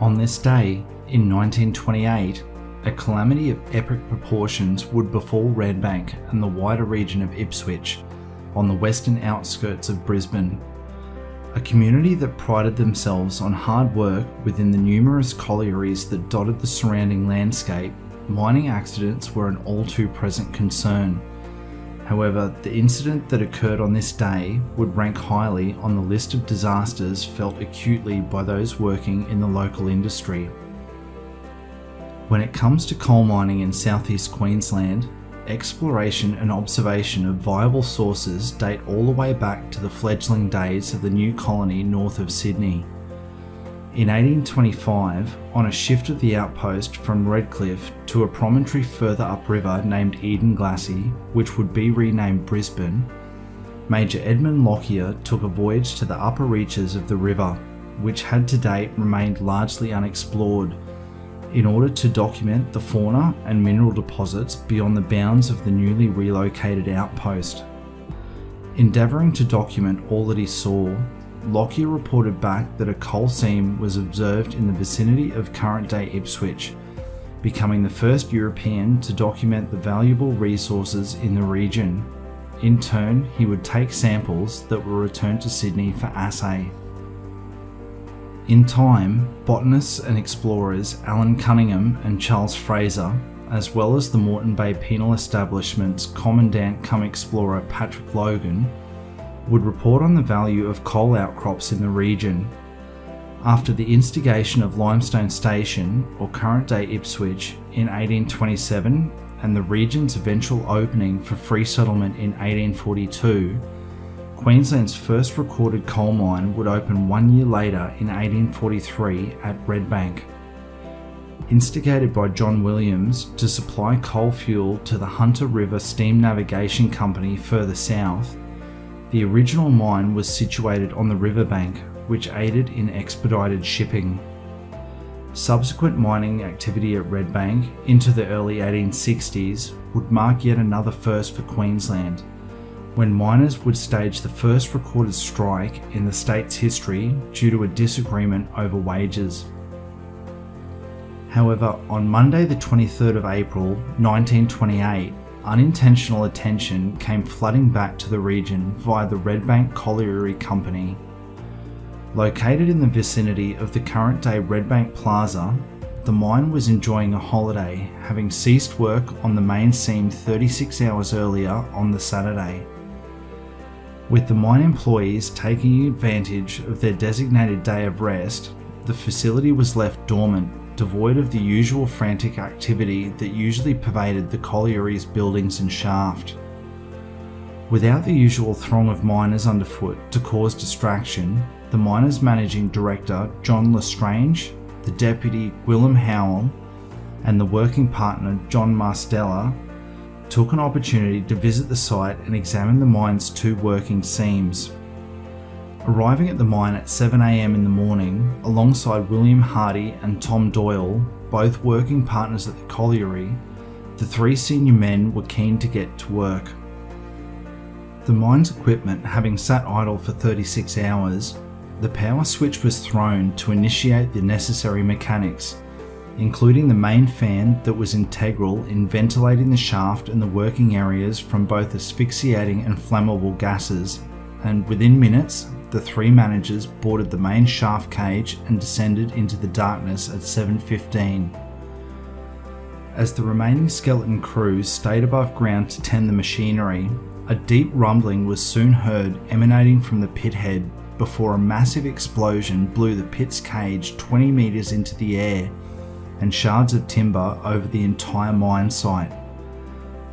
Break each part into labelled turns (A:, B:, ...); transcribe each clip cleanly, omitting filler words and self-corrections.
A: On this day, in 1928, a calamity of epic proportions would befall Redbank and the wider region of Ipswich, on the western outskirts of Brisbane. A community that prided themselves on hard work within the numerous collieries that dotted the surrounding landscape, mining accidents were an all too present concern. However, the incident that occurred on this day would rank highly on the list of disasters felt acutely by those working in the local industry. When it comes to coal mining in southeast Queensland, exploration and observation of viable sources date all the way back to the fledgling days of the new colony north of Sydney. In 1825, on a shift of the outpost from Redcliffe to a promontory further upriver named Eden Glacis, which would be renamed Brisbane, Major Edmund Lockyer took a voyage to the upper reaches of the river, which had to date remained largely unexplored, in order to document the fauna and mineral deposits beyond the bounds of the newly relocated outpost. Endeavouring to document all that he saw, Lockyer reported back that a coal seam was observed in the vicinity of current-day Ipswich, becoming the first European to document the valuable resources in the region. In turn, he would take samples that were returned to Sydney for assay. In time, botanists and explorers Alan Cunningham and Charles Fraser, as well as the Moreton Bay Penal Establishment's commandant-cum-explorer Patrick Logan, would report on the value of coal outcrops in the region. After the instigation of Limestone Station, or current-day Ipswich, in 1827 and the region's eventual opening for free settlement in 1842, Queensland's first recorded coal mine would open 1 year later in 1843 at Redbank. Instigated by John Williams to supply coal fuel to the Hunter River Steam Navigation Company further south, the original mine was situated on the riverbank, which aided in expedited shipping. Subsequent mining activity at Redbank into the early 1860s would mark yet another first for Queensland, when miners would stage the first recorded strike in the state's history due to a disagreement over wages. However, on Monday the 23rd of April 1928, unintentional attention came flooding back to the region via the Redbank Colliery Company. Located in the vicinity of the current-day Redbank Plaza, the mine was enjoying a holiday, having ceased work on the main seam 36 hours earlier on the Saturday. With the mine employees taking advantage of their designated day of rest, the facility was left dormant, devoid of the usual frantic activity that usually pervaded the colliery's buildings and shaft. Without the usual throng of miners underfoot to cause distraction, the miner's managing director John Lestrange, the deputy Willem Howell, and the working partner John Marstella took an opportunity to visit the site and examine the mine's two working seams. Arriving at the mine at 7 a.m. in the morning, alongside William Hardy and Tom Doyle, both working partners at the colliery, the three senior men were keen to get to work. The mine's equipment having sat idle for 36 hours, the power switch was thrown to initiate the necessary mechanics, including the main fan that was integral in ventilating the shaft and the working areas from both asphyxiating and flammable gases, and within minutes, the three managers boarded the main shaft cage and descended into the darkness at 7:15. As the remaining skeleton crews stayed above ground to tend the machinery, a deep rumbling was soon heard emanating from the pit head before a massive explosion blew the pit's cage 20 metres into the air and shards of timber over the entire mine site.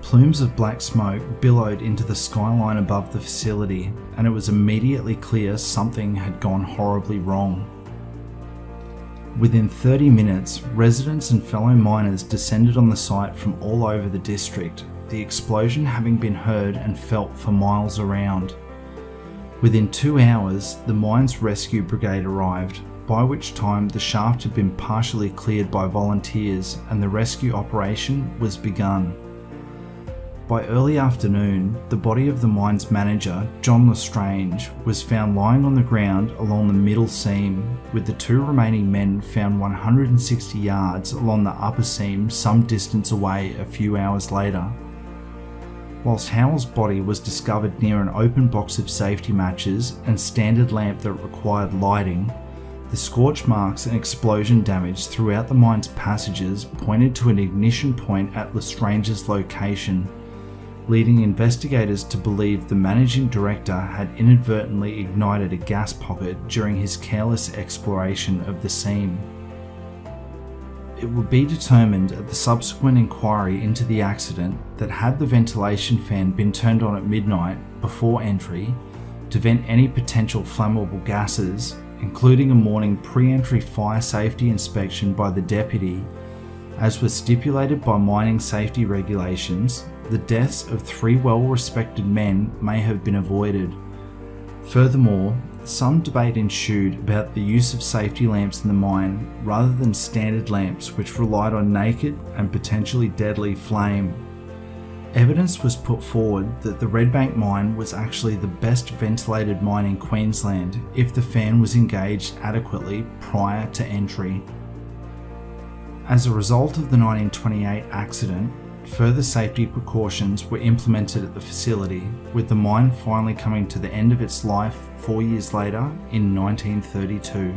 A: Plumes of black smoke billowed into the skyline above the facility, and it was immediately clear something had gone horribly wrong. Within 30 minutes, residents and fellow miners descended on the site from all over the district, the explosion having been heard and felt for miles around. Within 2 hours, the mine's rescue brigade arrived, by which time the shaft had been partially cleared by volunteers and the rescue operation was begun. By early afternoon, the body of the mine's manager, John Lestrange, was found lying on the ground along the middle seam, with the 2 remaining men found 160 yards along the upper seam some distance away a few hours later. Whilst Howell's body was discovered near an open box of safety matches and standard lamp that required lighting, the scorch marks and explosion damage throughout the mine's passages pointed to an ignition point at Lestrange's location, leading investigators to believe the managing director had inadvertently ignited a gas pocket during his careless exploration of the seam. It would be determined at the subsequent inquiry into the accident that had the ventilation fan been turned on at midnight before entry to vent any potential flammable gases, including a morning pre-entry fire safety inspection by the deputy, as was stipulated by mining safety regulations, the deaths of 3 well-respected men may have been avoided. Furthermore, some debate ensued about the use of safety lamps in the mine rather than standard lamps which relied on naked and potentially deadly flame. Evidence was put forward that the Redbank mine was actually the best ventilated mine in Queensland if the fan was engaged adequately prior to entry. As a result of the 1928 accident, further safety precautions were implemented at the facility, with the mine finally coming to the end of its life 4 years later in 1932.